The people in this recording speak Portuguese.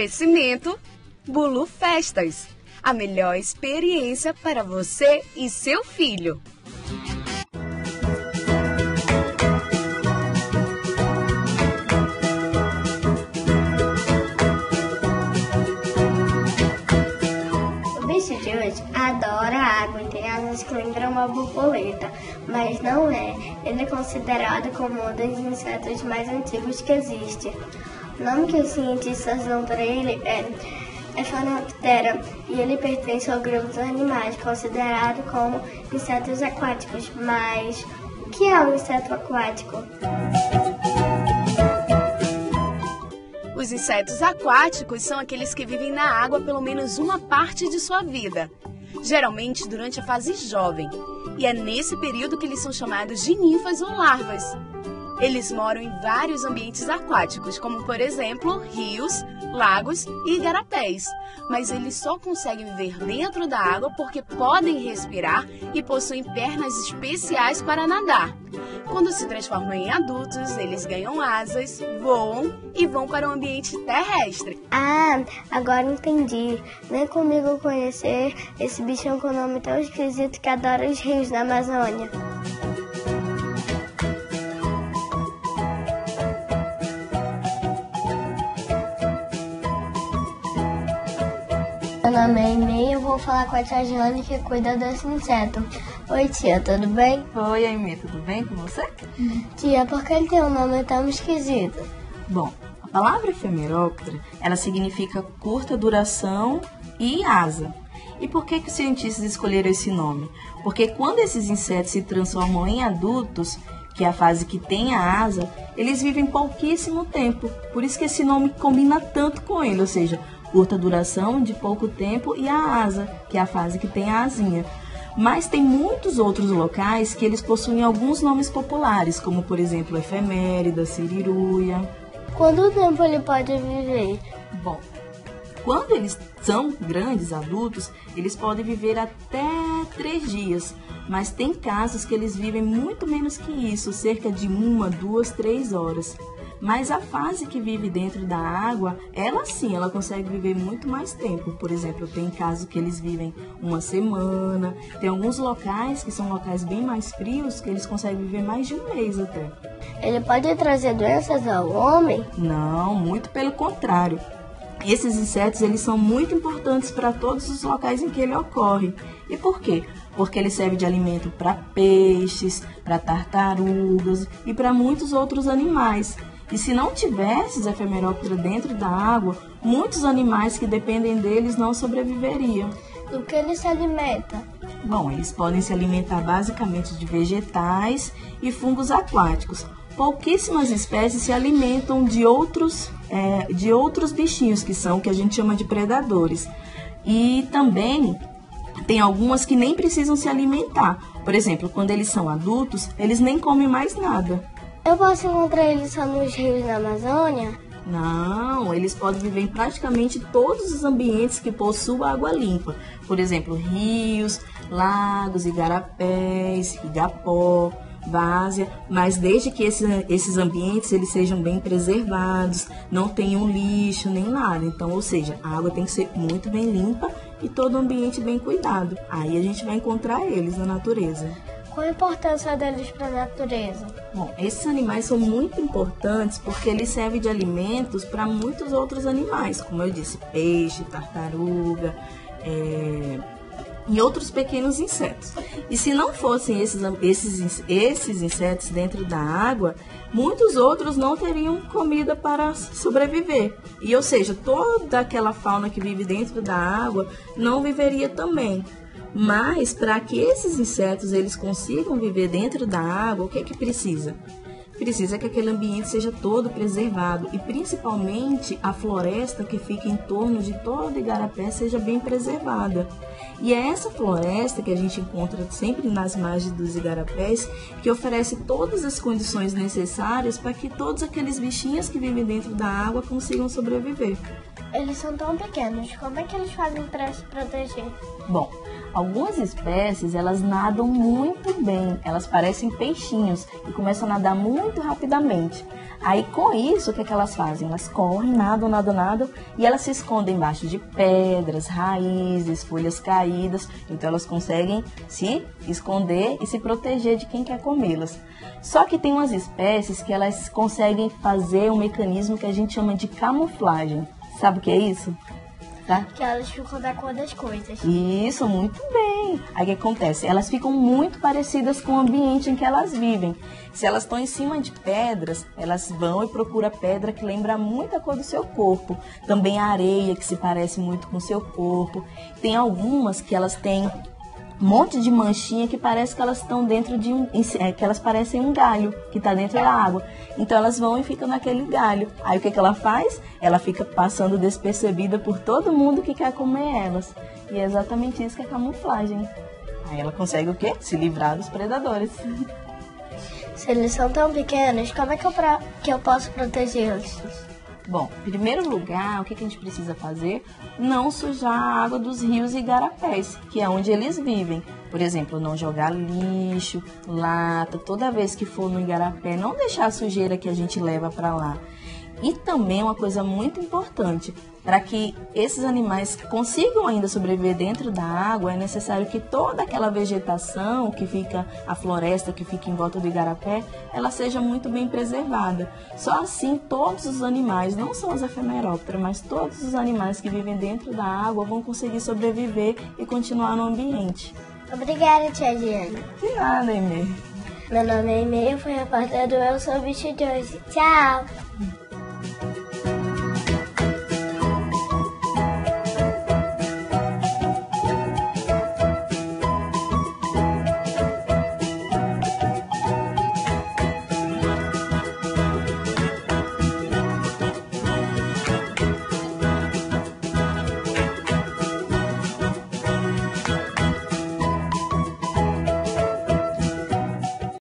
Oferecimento Bulu Festas, a melhor experiência para você e seu filho. O bicho de hoje adora água e tem asas que lembram uma borboleta, mas não é. Ele é considerado como um dos insetos mais antigos que existe. O nome que os cientistas dão para ele é Ephanoptera e ele pertence ao grupo dos animais, considerado como insetos aquáticos. Mas o que é um inseto aquático? Os insetos aquáticos são aqueles que vivem na água pelo menos uma parte de sua vida, geralmente durante a fase jovem, e é nesse período que eles são chamados de ninfas ou larvas. Eles moram em vários ambientes aquáticos, como por exemplo, rios, lagos e igarapés, mas eles só conseguem viver dentro da água porque podem respirar e possuem pernas especiais para nadar. Quando se transformam em adultos, eles ganham asas, voam e vão para o ambiente terrestre. Ah, agora entendi. Vem comigo conhecer esse bichão com nome tão esquisito que adora os rios da Amazônia. Meu nome é Aimee e eu vou falar com a tia Jane que cuida desse inseto. Oi tia, tudo bem? Oi, Aimee, tudo bem com você? Tia, por que ele tem um nome tão esquisito? Bom, a palavra efemeróptera, ela significa curta duração e asa. E por que os cientistas escolheram esse nome? Porque quando esses insetos se transformam em adultos, que é a fase que tem a asa, eles vivem pouquíssimo tempo. Por isso que esse nome combina tanto com ele, ou seja, curta duração, de pouco tempo, e a asa, que é a fase que tem a asinha. Mas tem muitos outros locais que eles possuem alguns nomes populares, como por exemplo efemérida, siriruia. Quanto tempo ele pode viver? Bom, quando eles são grandes, adultos, eles podem viver até 3 dias, mas tem casos que eles vivem muito menos que isso, cerca de 1, 2, 3 horas. Mas a fase que vive dentro da água, ela sim, ela consegue viver muito mais tempo. Por exemplo, tem casos que eles vivem 1 semana, tem alguns locais que são locais bem mais frios que eles conseguem viver mais de 1 mês até. Ele pode trazer doenças ao homem? Não, muito pelo contrário. Esses insetos, eles são muito importantes para todos os locais em que ele ocorre. E por quê? Porque ele serve de alimento para peixes, para tartarugas e para muitos outros animais. E se não tivesse os efemeróptera dentro da água, muitos animais que dependem deles não sobreviveriam. Do que ele se alimenta? Bom, eles podem se alimentar basicamente de vegetais e fungos aquáticos. Pouquíssimas espécies se alimentam de outros bichinhos, que são o que a gente chama de predadores. E também tem algumas que nem precisam se alimentar. Por exemplo, quando eles são adultos, eles nem comem mais nada. Eu posso encontrar eles só nos rios da Amazônia? Não, eles podem viver em praticamente todos os ambientes que possuem água limpa. Por exemplo, rios, lagos, igarapés, igapó, várzea, mas desde que esses ambientes eles sejam bem preservados, não tenham lixo nem nada. Então, ou seja, a água tem que ser muito bem limpa e todo o ambiente bem cuidado. Aí a gente vai encontrar eles na natureza. Qual a importância deles para a natureza? Bom, esses animais são muito importantes porque eles servem de alimentos para muitos outros animais, como eu disse, peixe, tartaruga, e outros pequenos insetos. E se não fossem esses insetos dentro da água, muitos outros não teriam comida para sobreviver. E, ou seja, toda aquela fauna que vive dentro da água não viveria também. Mas para que esses insetos eles consigam viver dentro da água, o que é que precisa? Precisa que aquele ambiente seja todo preservado e principalmente a floresta que fica em torno de todo igarapé seja bem preservada. E é essa floresta que a gente encontra sempre nas margens dos igarapés que oferece todas as condições necessárias para que todos aqueles bichinhos que vivem dentro da água consigam sobreviver. Eles são tão pequenos, como é que eles fazem para se proteger? Bom, algumas espécies, elas nadam muito bem, elas parecem peixinhos e começam a nadar muito rapidamente. Aí, com isso, o que é que elas fazem? Elas correm, nadam e elas se escondem embaixo de pedras, raízes, folhas caídas. Então, elas conseguem se esconder e se proteger de quem quer comê-las. Só que tem umas espécies que elas conseguem fazer um mecanismo que a gente chama de camuflagem. Sabe o que é isso? Tá? Que elas ficam da cor das coisas. Isso, muito bem. Aí o que acontece? Elas ficam muito parecidas com o ambiente em que elas vivem. Se elas estão em cima de pedras, elas vão e procuram pedra que lembra muito a cor do seu corpo. Também a areia, que se parece muito com o seu corpo. Tem algumas que elas têm um monte de manchinha que parece que elas estão dentro de que elas parecem um galho que está dentro da água. Então elas vão e ficam naquele galho. Aí o que ela faz? Ela fica passando despercebida por todo mundo que quer comer elas. E é exatamente isso que é camuflagem. Aí ela consegue o quê? Se livrar dos predadores. Se eles são tão pequenos, como é que eu posso protegê-los? Bom, em primeiro lugar, o que a gente precisa fazer? Não sujar a água dos rios e igarapés, que é onde eles vivem. Por exemplo, não jogar lixo, lata, toda vez que for no igarapé, não deixar a sujeira que a gente leva para lá. E também uma coisa muito importante, para que esses animais consigam ainda sobreviver dentro da água, é necessário que toda aquela vegetação que fica, a floresta que fica em volta do igarapé, ela seja muito bem preservada. Só assim todos os animais, não só os efemerópteros, mas todos os animais que vivem dentro da água vão conseguir sobreviver e continuar no ambiente. Obrigada, tia Diana. De nada, Aimee. Meu nome é Aimee, eu fui repórter do Eu Sou Bicho de hoje. Tchau!